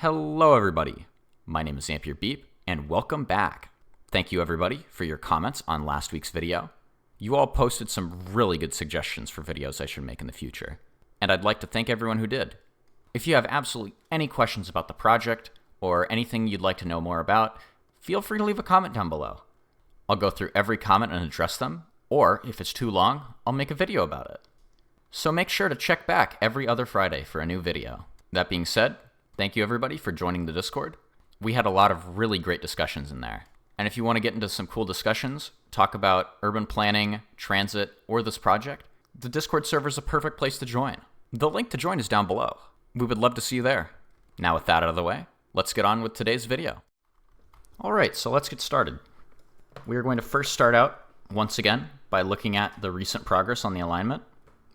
Hello everybody, my name is Zampier Beep, and welcome back. Thank you everybody for your comments on last week's video. You all posted some really good suggestions for videos I should make in the future, and I'd like to thank everyone who did. If you have absolutely any questions about the project, or anything you'd like to know more about, feel free to leave a comment down below. I'll go through every comment and address them, or if it's too long, I'll make a video about it. So make sure to check back every other Friday for a new video. That being said, thank you everybody for joining the Discord. We had a lot of really great discussions in there. And if you want to get into some cool discussions, talk about urban planning, transit, or this project, the Discord server is a perfect place to join. The link to join is down below. We would love to see you there. Now with that out of the way, let's get on with today's video. Alright, so let's get started. We are going to first start out, once again, by looking at the recent progress on the alignment.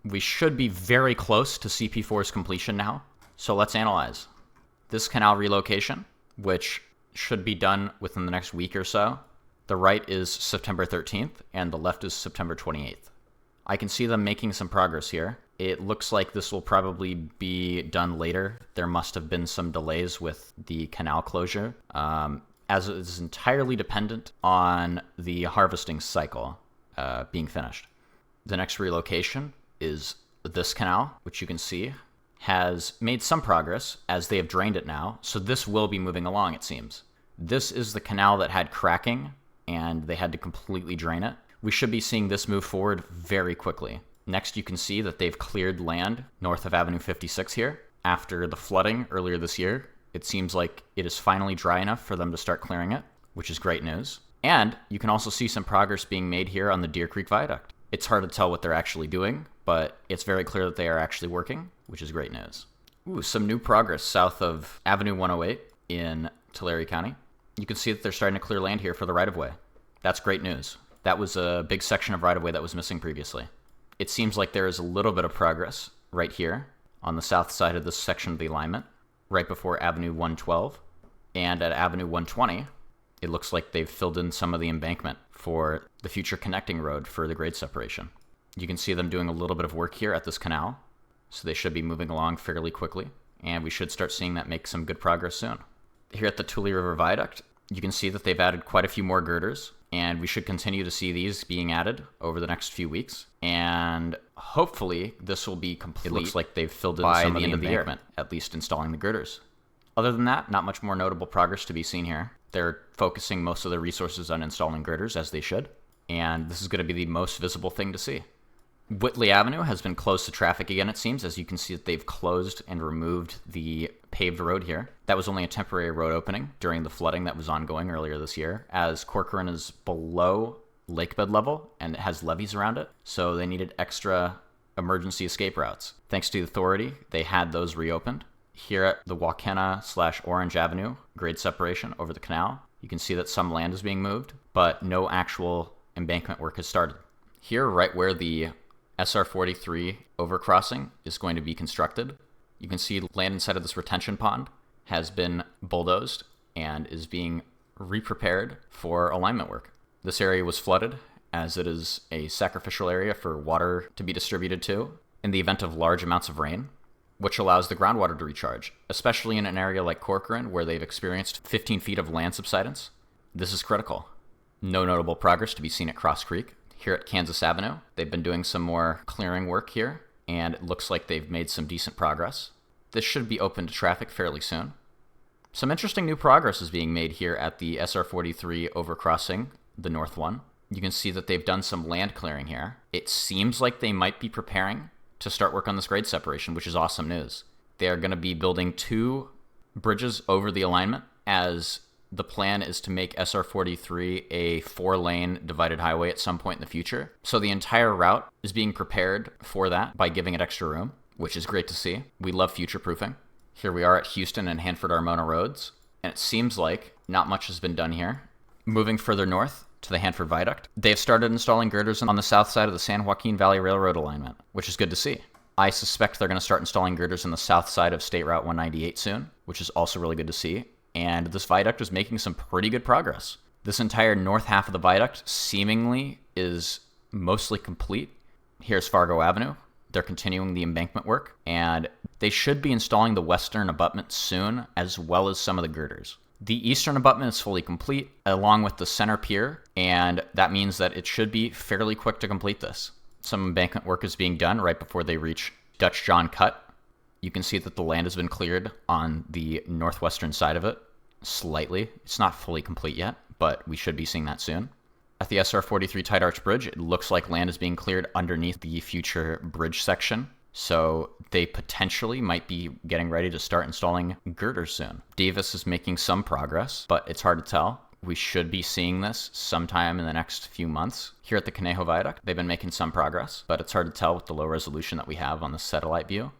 We should be very close to CP4's completion now, so let's analyze. This canal relocation, which should be done within the next week or so. The right is September 13th, and the left is September 28th. I can see them making some progress here. It looks like this will probably be done later. There must have been some delays with the canal closure, as it is entirely dependent on the harvesting cycle being finished. The next relocation is this canal, which you can see has made some progress as they have drained it now, so this will be moving along, it seems. This is the canal that had cracking, and they had to completely drain it. We should be seeing this move forward very quickly. Next, you can see that they've cleared land north of Avenue 56 here. After the flooding earlier this year, it seems like it is finally dry enough for them to start clearing it, which is great news. And you can also see some progress being made here on the Deer Creek Viaduct. It's hard to tell what they're actually doing, but it's very clear that they are actually working, which is great news. Ooh, some new progress south of Avenue 108 in Tulare County. You can see that they're starting to clear land here for the right-of-way. That's great news. That was a big section of right-of-way that was missing previously. It seems like there is a little bit of progress right here on the south side of this section of the alignment, right before Avenue 112. And at Avenue 120, it looks like they've filled in some of the embankment for the future connecting road for the grade separation. You can see them doing a little bit of work here at this canal, so they should be moving along fairly quickly, and we should start seeing that make some good progress soon. Here at the Tule River Viaduct, you can see that they've added quite a few more girders, and we should continue to see these being added over the next few weeks, and hopefully this will be complete. It looks like they've filled in some of the embankment, at least installing the girders. Other than that, not much more notable progress to be seen here. They're focusing most of their resources on installing girders, as they should, and this is going to be the most visible thing to see. Whitley Avenue has been closed to traffic again, it seems, as you can see that they've closed and removed the paved road here. That was only a temporary road opening during the flooding that was ongoing earlier this year, as Corcoran is below lakebed level and it has levees around it, so they needed extra emergency escape routes. Thanks to the authority, they had those reopened. Here at the Waukena/Orange Avenue grade separation over the canal, you can see that some land is being moved, but no actual embankment work has started. Here, right where the SR-43 overcrossing is going to be constructed, you can see land inside of this retention pond has been bulldozed and is being re-prepared for alignment work. This area was flooded, as it is a sacrificial area for water to be distributed to in the event of large amounts of rain, which allows the groundwater to recharge, especially in an area like Corcoran where they've experienced 15 feet of land subsidence. This is critical. No notable progress to be seen at Cross Creek. Here at Kansas Avenue, they've been doing some more clearing work here, and it looks like they've made some decent progress. This should be open to traffic fairly soon. Some interesting new progress is being made here at the SR-43 overcrossing, the north one. You can see that they've done some land clearing here. It seems like they might be preparing to start work on this grade separation, which is awesome news. They are going to be building 2 bridges over the alignment, as the plan is to make SR-43 a 4-lane divided highway at some point in the future. So the entire route is being prepared for that by giving it extra room, which is great to see. We love future-proofing. Here we are at Houston and Hanford-Armona roads, and it seems like not much has been done here. Moving further north to the Hanford Viaduct, they have started installing girders on the south side of the San Joaquin Valley Railroad alignment, which is good to see. I suspect they're going to start installing girders on the south side of State Route 198 soon, which is also really good to see. And this viaduct is making some pretty good progress. This entire north half of the viaduct seemingly is mostly complete. Here's Fargo Avenue, They're continuing the embankment work, and they should be installing the western abutment soon, as well as some of the girders. The eastern abutment is fully complete, along with the center pier, and that means that it should be fairly quick to complete this. Some embankment work is being done right before they reach Dutch John Cut. You can see that the land has been cleared on the northwestern side of it, slightly. It's not fully complete yet, but we should be seeing that soon. At the SR 43 Tight Arch Bridge, it looks like land is being cleared underneath the future bridge section, so they potentially might be getting ready to start installing girders soon. Davis is making some progress, but it's hard to tell. We should be seeing this sometime in the next few months. Here at the Conejo Viaduct, they've been making some progress, but it's hard to tell with the low resolution that we have on the satellite view.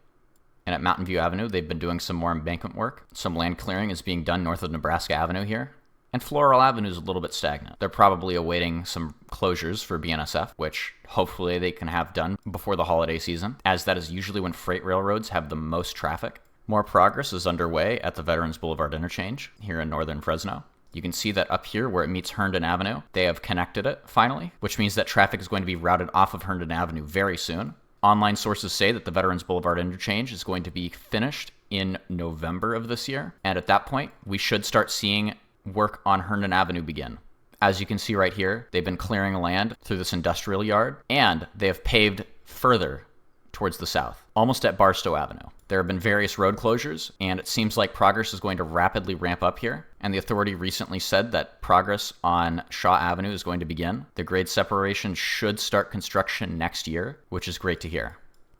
And at Mountain View Avenue, they've been doing some more embankment work. Some land clearing is being done north of Nebraska Avenue here. And Floral Avenue is a little bit stagnant. They're probably awaiting some closures for BNSF, which hopefully they can have done before the holiday season, as that is usually when freight railroads have the most traffic. More progress is underway at the Veterans Boulevard interchange here in northern Fresno. You can see that up here where it meets Herndon Avenue, they have connected it finally, which means that traffic is going to be routed off of Herndon Avenue very soon. Online sources say that the Veterans Boulevard interchange is going to be finished in November of this year, and at that point, we should start seeing work on Herndon Avenue begin. As you can see right here, they've been clearing land through this industrial yard, and they have paved further towards the south, almost at Barstow Avenue. There have been various road closures, and it seems like progress is going to rapidly ramp up here, and the authority recently said that progress on Shaw Avenue is going to begin. The grade separation should start construction next year, which is great to hear.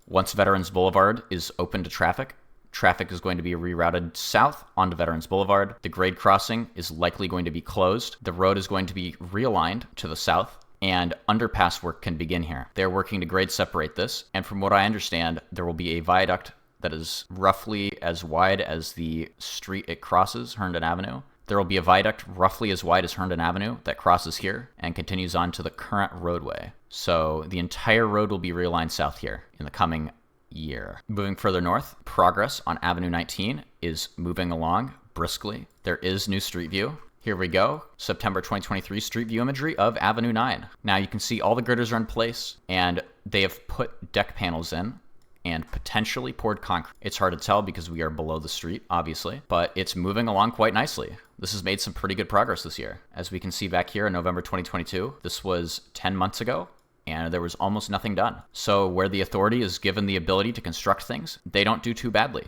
Once Veterans Boulevard is open to traffic, traffic is going to be rerouted south onto Veterans Boulevard. The grade crossing is likely going to be closed. The road is going to be realigned to the south, and underpass work can begin here. They're working to grade separate this, and from what I understand, there will be a viaduct that is roughly as wide as the street it crosses, Herndon Avenue. There will be a viaduct roughly as wide as Herndon Avenue that crosses here and continues on to the current roadway. So the entire road will be realigned south here in the coming year. Moving further north, progress on Avenue 19 is moving along briskly. There is new street view. Here we go, September 2023 street view imagery of Avenue 9. Now you can see all the girders are in place, and they have put deck panels in and potentially poured concrete. It's hard to tell because we are below the street, obviously, but it's moving along quite nicely. This has made some pretty good progress this year. As we can see back here in November 2022, this was 10 months ago, and there was almost nothing done. So where the authority is given the ability to construct things, they don't do too badly.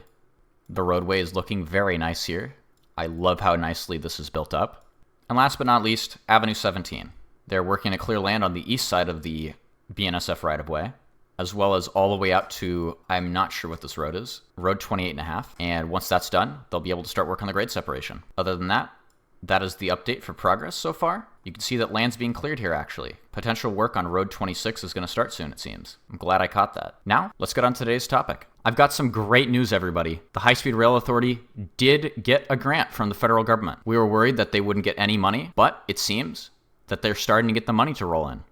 The roadway is looking very nice here. I love how nicely this is built up. And last but not least, Avenue 17. They're working to clear land on the east side of the BNSF right-of-way, as well as all the way out to, I'm not sure what this road is, Road 28.5. And once that's done, they'll be able to start work on the grade separation. Other than that, that is the update for progress so far. You can see that land's being cleared here, actually. Potential work on Road 26 is going to start soon, it seems. I'm glad I caught that. Now, let's get on to today's topic. I've got some great news, everybody. The High Speed Rail Authority did get a grant from the federal government. We were worried that they wouldn't get any money, but it seems that they're starting to get the money to roll in.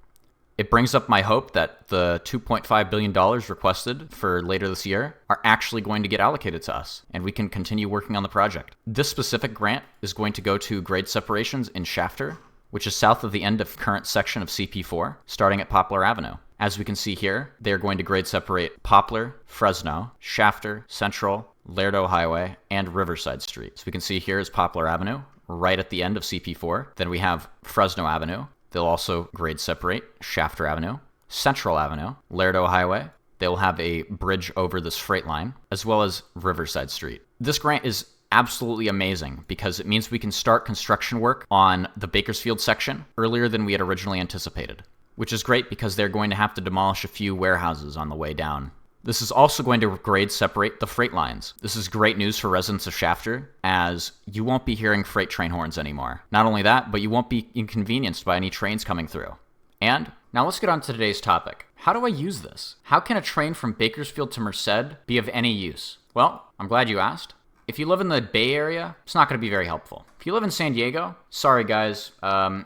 It brings up my hope that the $2.5 billion requested for later this year are actually going to get allocated to us, and we can continue working on the project. This specific grant is going to go to grade separations in Shafter, which is south of the end of current section of CP4, starting at Poplar Avenue. As we can see here, they are going to grade separate Poplar, Fresno, Shafter, Central, Lerdo Highway, and Riverside Street. So we can see here is Poplar Avenue, right at the end of CP4. Then we have Fresno Avenue. They'll also grade separate Shafter Avenue, Central Avenue, Lerdo Highway. They'll have a bridge over this freight line, as well as Riverside Street. This grant is absolutely amazing because it means we can start construction work on the Bakersfield section earlier than we had originally anticipated, which is great because they're going to have to demolish a few warehouses on the way down. This is also going to grade separate the freight lines. This is great news for residents of Shafter, as you won't be hearing freight train horns anymore. Not only that, but you won't be inconvenienced by any trains coming through. And now let's get on to today's topic. How do I use this? How can a train from Bakersfield to Merced be of any use? Well, I'm glad you asked. If you live in the Bay Area, it's not going to be very helpful. If you live in San Diego, sorry guys, can't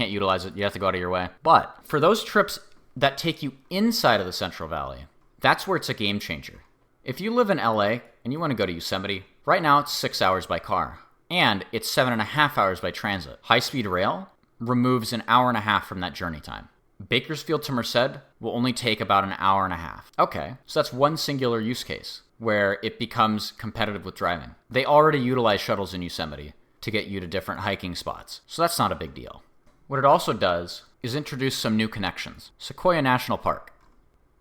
utilize it. You have to go out of your way. But for those trips that take you inside of the Central Valley, that's where it's a game changer. If you live in LA and you want to go to Yosemite, right now it's 6 hours by car, and it's 7.5 hours by transit. High-speed rail removes an hour and a half from that journey time. Bakersfield to Merced will only take about an hour and a half. Okay, so that's one singular use case where it becomes competitive with driving. They already utilize shuttles in Yosemite to get you to different hiking spots, so that's not a big deal. What it also does is introduce some new connections. Sequoia National Park.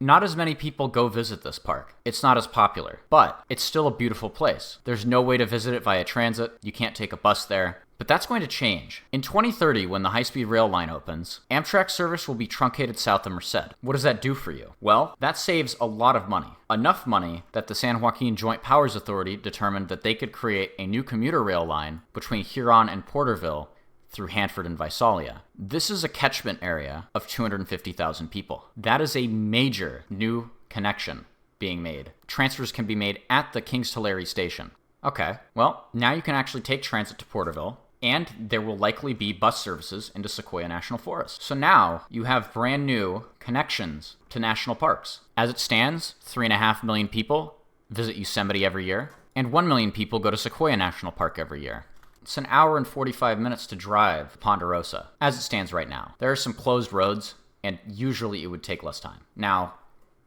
Not as many people go visit this park. It's not as popular, but it's still a beautiful place. There's no way to visit it via transit. You can't take a bus there. But that's going to change. In 2030, when the high-speed rail line opens, Amtrak service will be truncated south of Merced. What does that do for you? Well, that saves a lot of money. Enough money that the San Joaquin Joint Powers Authority determined that they could create a new commuter rail line between Huron and Porterville through Hanford and Visalia. This is a catchment area of 250,000 people. That is a major new connection being made. Transfers can be made at the Kings Tulare station. Okay, well, now you can actually take transit to Porterville, and there will likely be bus services into Sequoia National Forest. So now you have brand new connections to national parks. As it stands, 3.5 million people visit Yosemite every year, and 1 million people go to Sequoia National Park every year. It's an hour and 45 minutes to drive to Ponderosa, as it stands right now. There are some closed roads, and usually it would take less time. Now,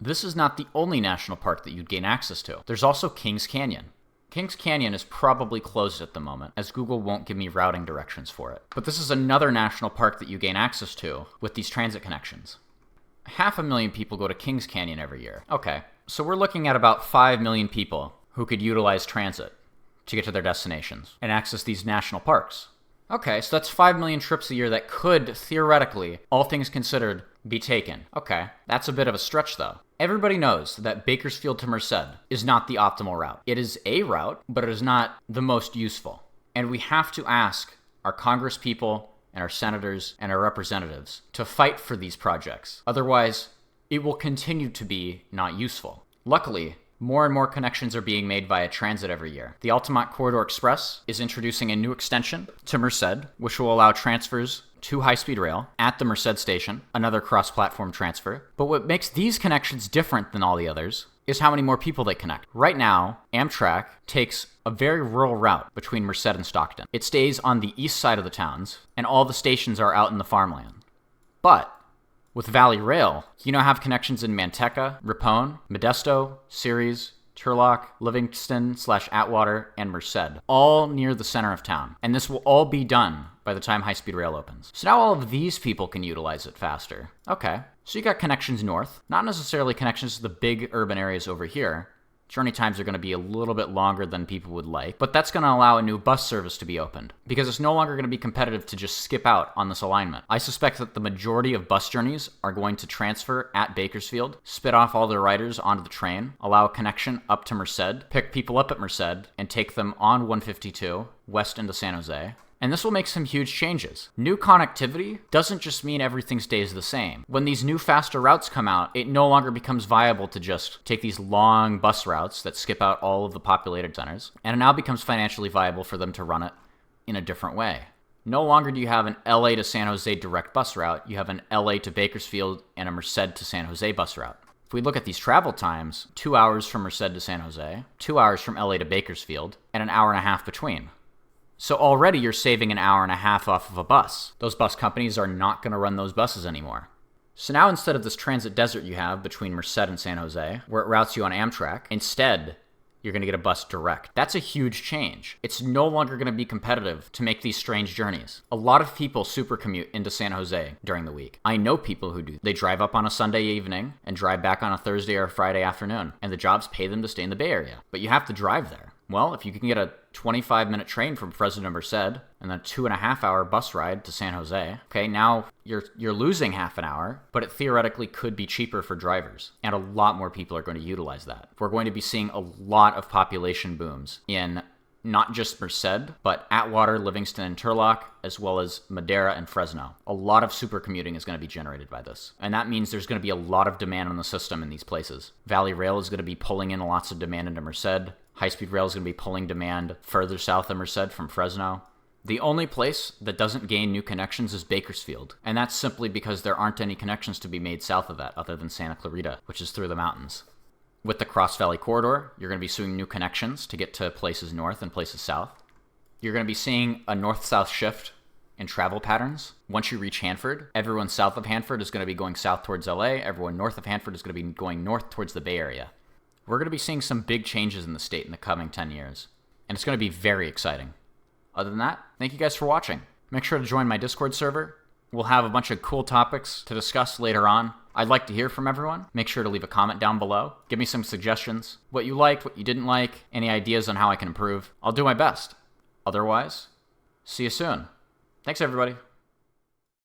this is not the only national park that you'd gain access to. There's also Kings Canyon. Kings Canyon is probably closed at the moment, as Google won't give me routing directions for it. But this is another national park that you gain access to with these transit connections. 500,000 people go to Kings Canyon every year. Okay, so we're looking at about 5 million people who could utilize transit to get to their destinations and access these national parks. Okay, so that's 5 million trips a year that could, theoretically, all things considered, be taken. Okay, that's a bit of a stretch though. Everybody knows that Bakersfield to Merced is not the optimal route. It is a route, but it is not the most useful. And we have to ask our congresspeople and our senators and our representatives to fight for these projects. Otherwise, it will continue to be not useful. Luckily, more and more connections are being made via transit every year. The Altamont Corridor Express is introducing a new extension to Merced, which will allow transfers to high-speed rail at the Merced station, another cross-platform transfer. But what makes these connections different than all the others is how many more people they connect. Right now, Amtrak takes a very rural route between Merced and Stockton. It stays on the east side of the towns, and all the stations are out in the farmland. But with Valley Rail, you now have connections in Manteca, Ripon, Modesto, Ceres, Turlock, Livingston/Atwater, and Merced, all near the center of town. And this will all be done by the time high-speed rail opens. So now all of these people can utilize it faster. Okay, so you got connections north, not necessarily connections to the big urban areas over here. Journey times are going to be a little bit longer than people would like, but that's going to allow a new bus service to be opened, because it's no longer going to be competitive to just skip out on this alignment. I suspect that the majority of bus journeys are going to transfer at Bakersfield, spit off all their riders onto the train, allow a connection up to Merced, pick people up at Merced, and take them on 152 west into San Jose. And this will make some huge changes. New connectivity doesn't just mean everything stays the same. When these new faster routes come out, it no longer becomes viable to just take these long bus routes that skip out all of the populated centers, and it now becomes financially viable for them to run it in a different way. No longer do you have an LA to San Jose direct bus route, you have an LA to Bakersfield and a Merced to San Jose bus route. If we look at these travel times, 2 hours from Merced to San Jose, 2 hours from LA to Bakersfield, and an hour and a half between. So already you're saving an hour and a half off of a bus. Those bus companies are not going to run those buses anymore. So now instead of this transit desert you have between Merced and San Jose, where it routes you on Amtrak, instead you're going to get a bus direct. That's a huge change. It's no longer going to be competitive to make these strange journeys. A lot of people super commute into San Jose during the week. I know people who do. They drive up on a Sunday evening and drive back on a Thursday or a Friday afternoon, and the jobs pay them to stay in the Bay Area. But you have to drive there. Well, if you can get a 25-minute train from Fresno to Merced and then a 2.5-hour bus ride to San Jose, okay, now you're losing half an hour, but it theoretically could be cheaper for drivers, and a lot more people are going to utilize that. We're going to be seeing a lot of population booms in not just Merced, but Atwater, Livingston, and Turlock, as well as Madera and Fresno. A lot of supercommuting is going to be generated by this, and that means there's going to be a lot of demand on the system in these places. Valley Rail is going to be pulling in lots of demand into Merced. High-speed rail is going to be pulling demand further south of Merced from Fresno. The only place that doesn't gain new connections is Bakersfield, and that's simply because there aren't any connections to be made south of that other than Santa Clarita, which is through the mountains. With the Cross Valley Corridor, you're going to be seeing new connections to get to places north and places south. You're going to be seeing a north-south shift in travel patterns. Once you reach Hanford, everyone south of Hanford is going to be going south towards LA. Everyone north of Hanford is going to be going north towards the Bay Area. We're going to be seeing some big changes in the state in the coming 10 years, and it's going to be very exciting. Other than that, thank you guys for watching. Make sure to join my Discord server. We'll have a bunch of cool topics to discuss later on. I'd like to hear from everyone. Make sure to leave a comment down below. Give me some suggestions. What you liked, what you didn't like, any ideas on how I can improve. I'll do my best. Otherwise, see you soon. Thanks, everybody.